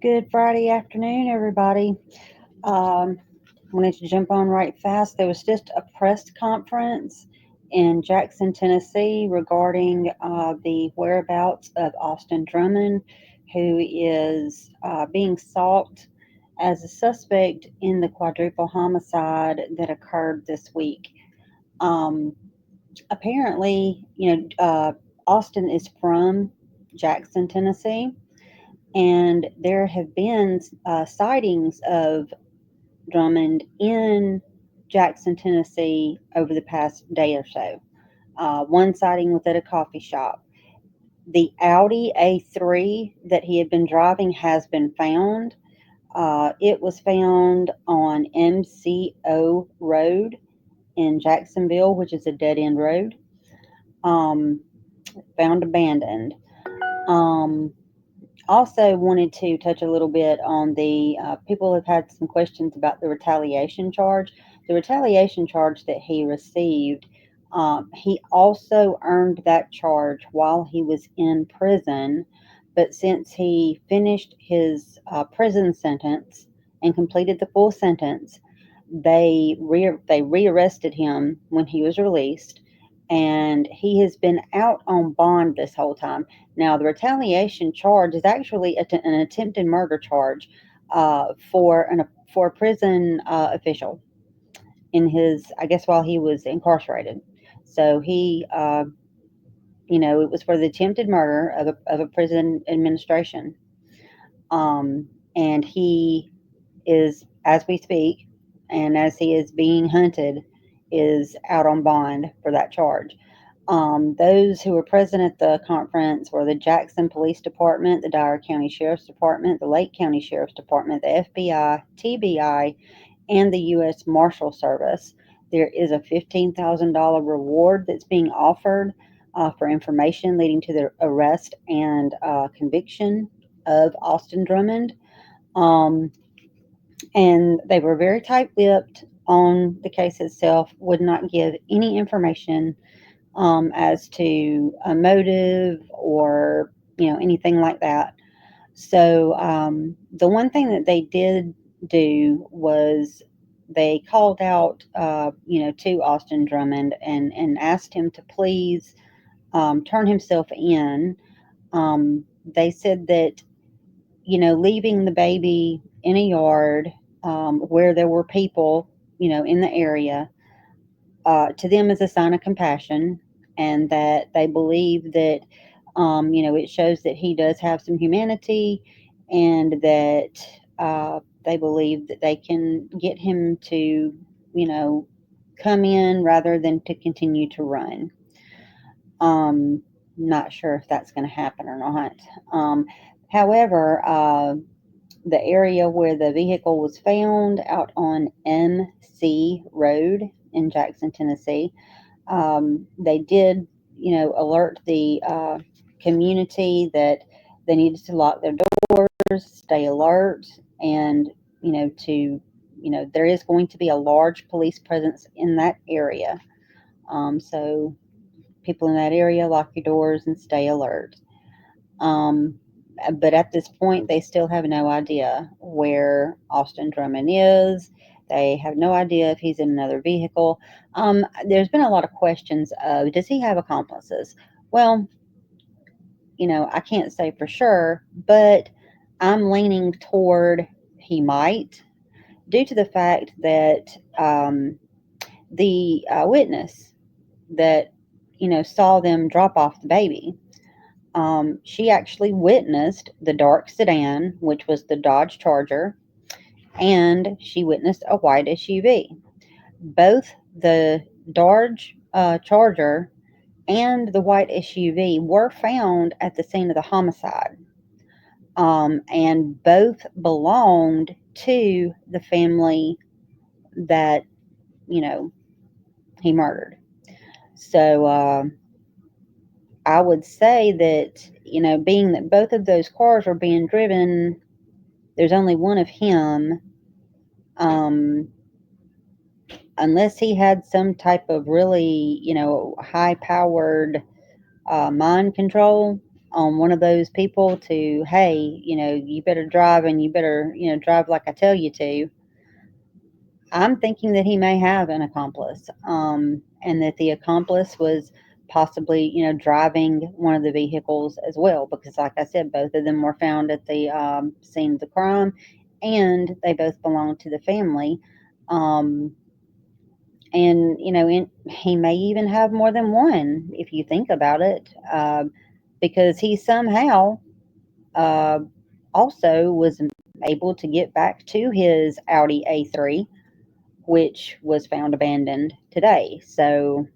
Good Friday afternoon, everybody. Um, Wanted to jump on right fast. There was just a press conference in Jackson, Tennessee, regarding the whereabouts of Austin Drummond, who is being sought as a suspect in the quadruple homicide that occurred this week. Um, Apparently, Austin is from Jackson, Tennessee, and there have been sightings of Drummond in Jackson, Tennessee over the past day or so. One sighting was at a coffee shop. The Audi A3 that he had been driving has been found. It was found on MCO Road in Jacksonville, which is a dead end road, um, found abandoned. Um, Also wanted to touch a little bit on the people have had some questions about the retaliation charge. The retaliation charge that he received, he also earned that charge while he was in prison, but since he finished his prison sentence and completed the full sentence, they rearrested him when he was released, and he has been out on bond this whole time. Now, the retaliation charge is actually an attempted murder charge for a prison official in his, I guess, while he was incarcerated. So it was for the attempted murder of a prison administration. And he is, as we speak, and as he is being hunted, is out on bond for that charge. Those who were present at the conference were the Jackson Police Department, the Dyer County Sheriff's Department, the Lake County Sheriff's Department, the FBI, TBI, and the U.S. Marshal Service. There is a $15,000 reward that's being offered for information leading to the arrest and conviction of Austin Drummond. Um, and they were very tight lipped on the case itself, would not give any information as to a motive or anything like that. So the one thing that they did do was they called out to Austin Drummond and asked him to please turn himself in. They said that leaving the baby in a yard where there were people in the area, to them is a sign of compassion, and that they believe that it shows that he does have some humanity, and that they believe that they can get him to you know come in rather than to continue to run. Not sure if that's going to happen or not. However, the area where the vehicle was found, out on MC Road in Jackson, Tennessee, they did, alert the community that they needed to lock their doors, stay alert, and there is going to be a large police presence in that area. So people in that area, lock your doors and stay alert. Um, but at this point, they still have no idea where Austin Drummond is. They have no idea if he's in another vehicle. There's been a lot of questions of, does he have accomplices? Well, I can't say for sure, but I'm leaning toward he might, due to the fact that the witness that saw them drop off the baby, she actually witnessed the dark sedan, which was the Dodge Charger, and she witnessed a white SUV. Both the Dodge Charger and the white SUV were found at the scene of the homicide, and both belonged to the family that you know he murdered. So I would say that being that both of those cars are being driven, there's only one of him. Um, Unless he had some type of really high powered mind control, on one of those people to, hey, you better drive, and you better, drive like I tell you to. I'm thinking that he may have an accomplice, and that the accomplice was possibly, driving one of the vehicles as well, because, like I said, both of them were found at the scene of the crime, and they both belonged to the family. Um, and he may even have more than one if you think about it, because he somehow uh, also was able to get back to his Audi A3, which was found abandoned today. So,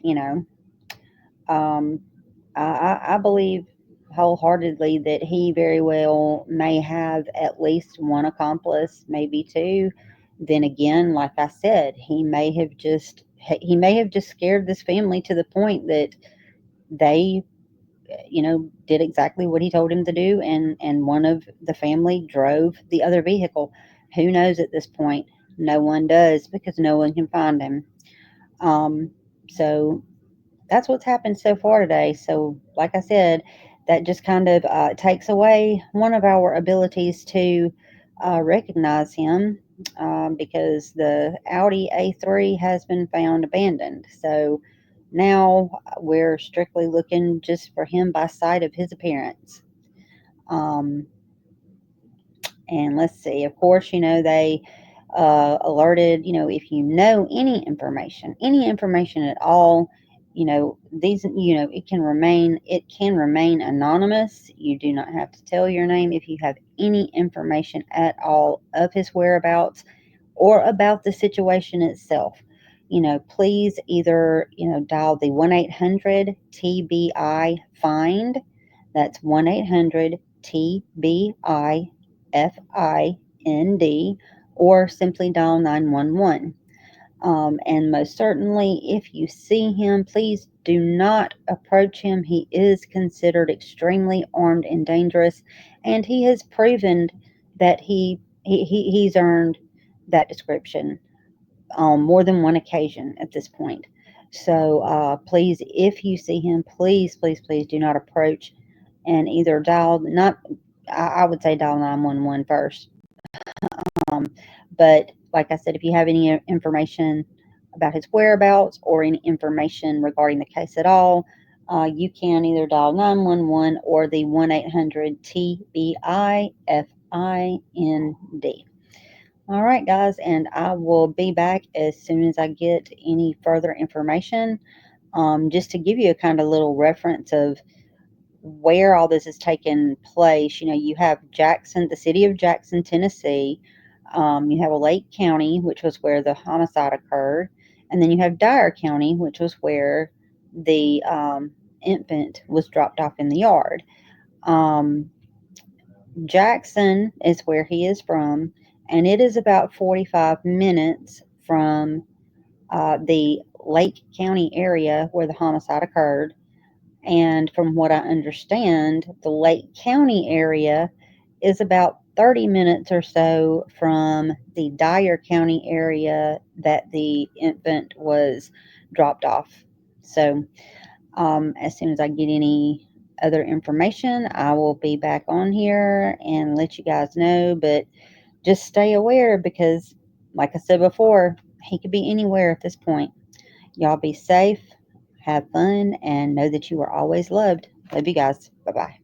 you know, um, I believe wholeheartedly that he very well may have at least one accomplice, maybe two. Then again, like I said, he may have just scared this family to the point that they, did exactly what he told him to do, and one of the family drove the other vehicle. Who knows at this point? No one does, because no one can find him. Um, so that's what's happened so far today. So, like I said, that just kind of takes away one of our abilities to recognize him, because the Audi A3 has been found abandoned. So now we're strictly looking just for him by sight of his appearance. Um, and let's see, of course, they alerted, if you know any information at all, it can remain anonymous. You do not have to tell your name if you have any information at all of his whereabouts or about the situation itself. Please either, dial the 1-800 TBI find. That's 1-800 TBI FIND, or simply dial 911. And most certainly, if you see him, please do not approach him. He is considered extremely armed and dangerous, and he has proven that he's earned that description on more than one occasion at this point. So please, if you see him, please, please, please do not approach, and either dial not. I would say dial 911 first. Um, but like I said, if you have any information about his whereabouts or any information regarding the case at all, you can either dial 911 or the 1-800 TBIFIND. All right, guys, and I will be back as soon as I get any further information, just to give you a kind of little reference of where all this is taking place. You have Jackson, the city of Jackson, Tennessee. You have Lake County, which was where the homicide occurred. And then you have Dyer County, which was where the infant was dropped off in the yard. Um, Jackson is where he is from, and it is about 45 minutes from the Lake County area where the homicide occurred. And from what I understand, the Lake County area is about 30 minutes or so from the Dyer County area that the infant was dropped off. So, as soon as I get any other information, I will be back on here and let you guys know. But just stay aware, because, like I said before, he could be anywhere at this point. Y'all be safe, have fun, and know that you are always loved. Love you guys. Bye bye.